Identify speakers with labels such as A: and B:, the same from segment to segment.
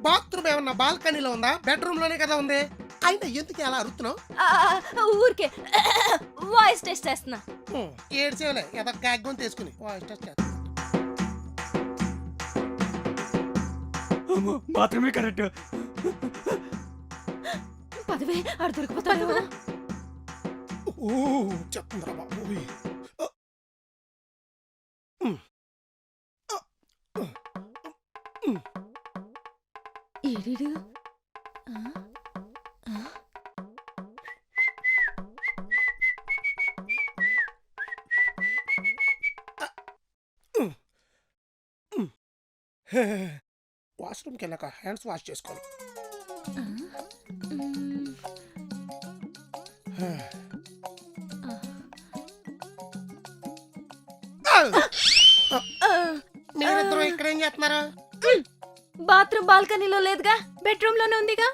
A: Bathroom ఏమన్నా బాల్కనీలో ఉందా? బెడ్రూమ్ లోనే కదా ఉంది. అయినా ఎందుకు అలా అరుతున్నావు?
B: ఊరికే వాయిస్ టెస్ట్ చేస్తున్నా.
A: ఏడ్చేవలే ఏదో గాగ్గం తీసుకుని వాయిస్ టెస్ట్ చేస్తా.
C: బాత్రూమే కరెక్ట్.
B: పదవే ఆడు దొరికిపోతాడు.
A: చెప్తుందిరా బాబు.
B: ఏడీడు
A: వాష్రూమ్కి వెళ్ళాక హ్యాండ్స్ వాష్ చేసుకోవాలి. మీరిద్దరూ ఇక్కడ ఏం చేస్తున్నారు?
B: బాత్రూమ్ బాల్కనీలో లేదుగా, బెడ్రూమ్ లోనే ఉందిగా.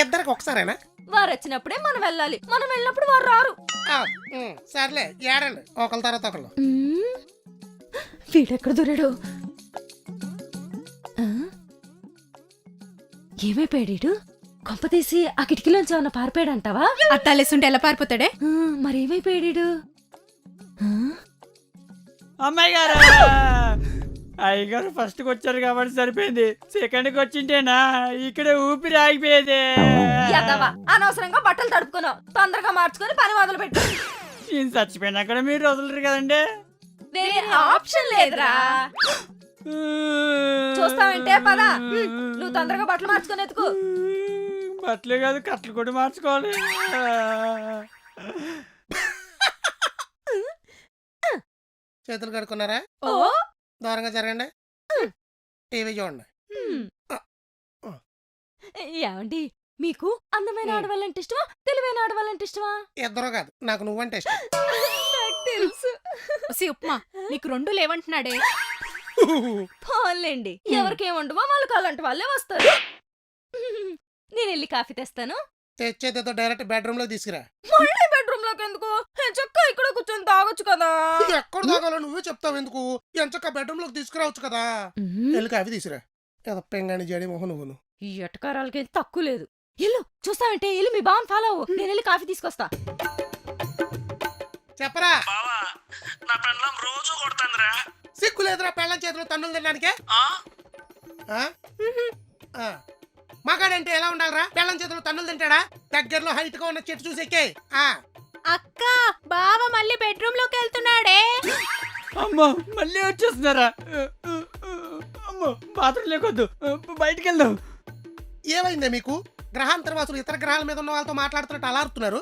A: ఇద్దరికి ఒకసారేనా?
B: వారు వచ్చినప్పుడే మనం వెళ్ళాలి, మనం వెళ్ళినప్పుడు వారు రారు.
A: సర్లే ఏడండి ఒకళ్ళ తర్వాత ఒకళ్ళు.
B: వీడెక్కడ దొరాడు? ఏమైపోయాడు? కొంపతీసి ఆ కిటికీలోంచి ఏమన్నా పారిపోయాడంటావా?
D: అట్టాలేసుంటే ఎలా పారిపోతాడే?
B: మరేమైపోయాడు?
C: అమ్మాయి గారు, అయ్యగారు ఫస్ట్ కి వచ్చారు కాబట్టి సరిపోయింది. సెకండ్ కి వచ్చింటేనా ఇక్కడ ఊపిరి ఆగిపోయేది.
B: అనవసరంగా బట్టలు తడుపుకున్నావు. తొందరగా మార్చుకొని పని మొదలు పెట్టు.
C: నేను చచ్చిపోయినా కూడా మీరు వదలరు కదండి.
B: ఆప్షన్ లేదురా. చూస్తావంటే పదా, నువ్వు తొందరగా బట్టలు మార్చుకొని ఎత్తుకు.
C: బట్టలే కాదు కట్టలు కూడా మార్చుకోవాలి.
A: చేతులు కడుక్కున్నారా? దూరంగా జరగండి. టీవీ చూడండి.
B: ఏమండి, మీకు అందమైన ఆడవాళ్ళంటే ఇష్టమా, తెలివైన ఆడవాళ్ళంటే ఇష్టమా?
A: ఇద్దరు కాదు, నాకు నువ్వంటే ఇష్టం.
B: నాకు తెలుసు.
D: ఉప్మా నీకు రెండు లేవంటున్నాడే.
B: పోన్లేండి, ఎవరికేమంటవో వాళ్ళకి అలాంటి వాళ్ళే వస్తారు. నేను వెళ్ళి కాఫీ తెస్తాను.
A: తెచ్చేదేదో డైరెక్ట్ బెడ్రూమ్ లో తీసుకురా.
B: మళ్ళీ బెడ్రూమ్ లోకి ఎందుకు? చక్క ఇక్కడ కూర్చొని తాగొచ్చు కదా.
A: ఎక్కడ తాగాలో నువ్వే చెప్తావు ఎందుకు? ఎంచక్క బెడ్రూమ్ లోకి తీసుకురావచ్చు కదా. వెళ్ళి కాఫీ తీసుకురా. ఏదో పెంగాని జడి మొహం నువ్వు.
B: ఈ ఎటకారాలకి తక్కువ లేదు. ఇల్లు చూస్తావంటే ఇల్లు మీ బావన్ ఫాలో అవ్వు. నేను వెళ్ళి కాఫీ తీసుకొస్తా.
A: చెప్పరా?
E: నా పెళ్ళం రోజు కొడుతుందిరా.
A: సిగ్గు లేదురా పెళ్ళం చేతిలో తన్నులు తినడానికే? మగాడంటే ఎలా ఉండాలరా? పెళ్ళం చేతిలో తన్నులు తింటాడా? దగ్గరలో హైట్ గా ఉన్న చెట్టు చూసేకే.
D: అక్క బావ మళ్ళీ బెడ్రూమ్ లోకి వెళ్తున్నాడే.
C: అమ్మో మళ్ళీ వచ్చేస్తున్నారా? అమ్మో బాత్రూమ్ లేకొద్దు, బయటికి వెళ్దాం.
A: ఏమైందే మీకు? గ్రహాంతరవాసులు ఇతర గ్రహాల మీద ఉన్న వాళ్ళతో మాట్లాడుతున్నట్టు అలారుతున్నారు.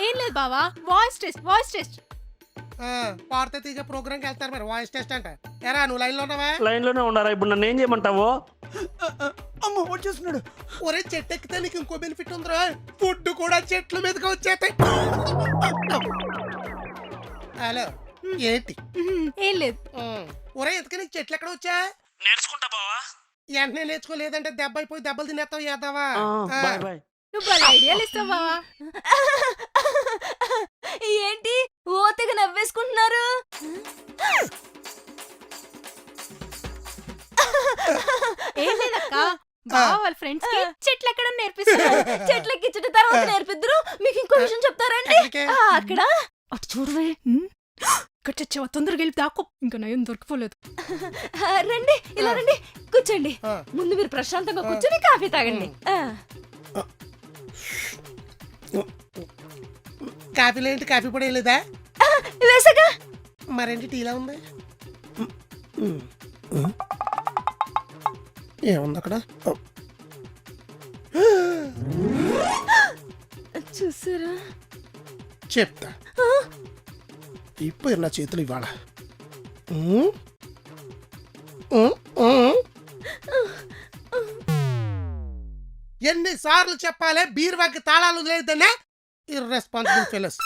D: ఏం లేదు బావా, వాయిస్ టెస్ట్ వాయిస్ టెస్ట్.
A: పాడితే తీసే ప్రోగ్రామ్కి వెళ్తారు మరి. వాయిస్ టెస్ట్ అంట. ఎరా నువ్వు లైన్ లో ఉన్నావా?
E: లైన్ లోనే ఉండారా? ఇప్పుడు నన్ను ఏం చేయమంటావు?
C: అమ్మో వచ్చేస్తున్నాడు.
A: ఒరే చెట్టు ఎక్కితే నీకు ఇంకో బెనిఫిట్ ఉందిరా. ఫుడ్ కూడా చెట్ల మీదకి వచ్చేస్తాయి. హలో ఏంటి?
D: ఏం లేదు.
A: ఒరే ఎందుకు నీకు చెట్లు ఎక్కడ వచ్చా?
E: నేర్చుకుంటా బావా.
A: వెంటనే నేర్చుకోలేదంటే దెబ్బ అయిపోయి దెబ్బలు తినేస్తావు ఏదావా.
E: Bye bye.
D: నువ్వు వాళ్ళ ఐడియాలు ఇస్తావు బావా.
B: ఏంటి ఓతగా నవ్వేసుకుంటున్నారు?
D: ఏం లేదక్క, బావ వాళ్ళ ఫ్రెండ్స్ కి చెట్లు ఎక్కడం నేర్పిస్తున్నారు.
B: చెట్లు ఎక్కించుట తర్వాత నేర్పిద్దరు. మీకు ఇంకో విషయం చెప్తారండి. అక్కడ అటు చూడవే.
D: ఇక్కడ చచ్చావా? తొందరగా వెళ్ళి దాక్కో, ఇంకా నయం దొరికిపోలేదు.
B: రండి, ఇలా రండి, కూర్చోండి. ముందు మీరు ప్రశాంతంగా కూర్చొని కాఫీ తాగండి.
A: కాఫీలో ఏంటి? కాఫీ పొడి వేయలేదా?
B: వేసాగా.
A: మరేంటి టీలా ఉంది? ఏముంది అక్కడ?
B: చూసారా?
A: చెప్తా. ఇప్పుడు నా చేతులు ఇవాళ ఎన్నిసార్లు చెప్పాలి బీరువాకి తాళాలు లేదనే? Irresponsible fellows.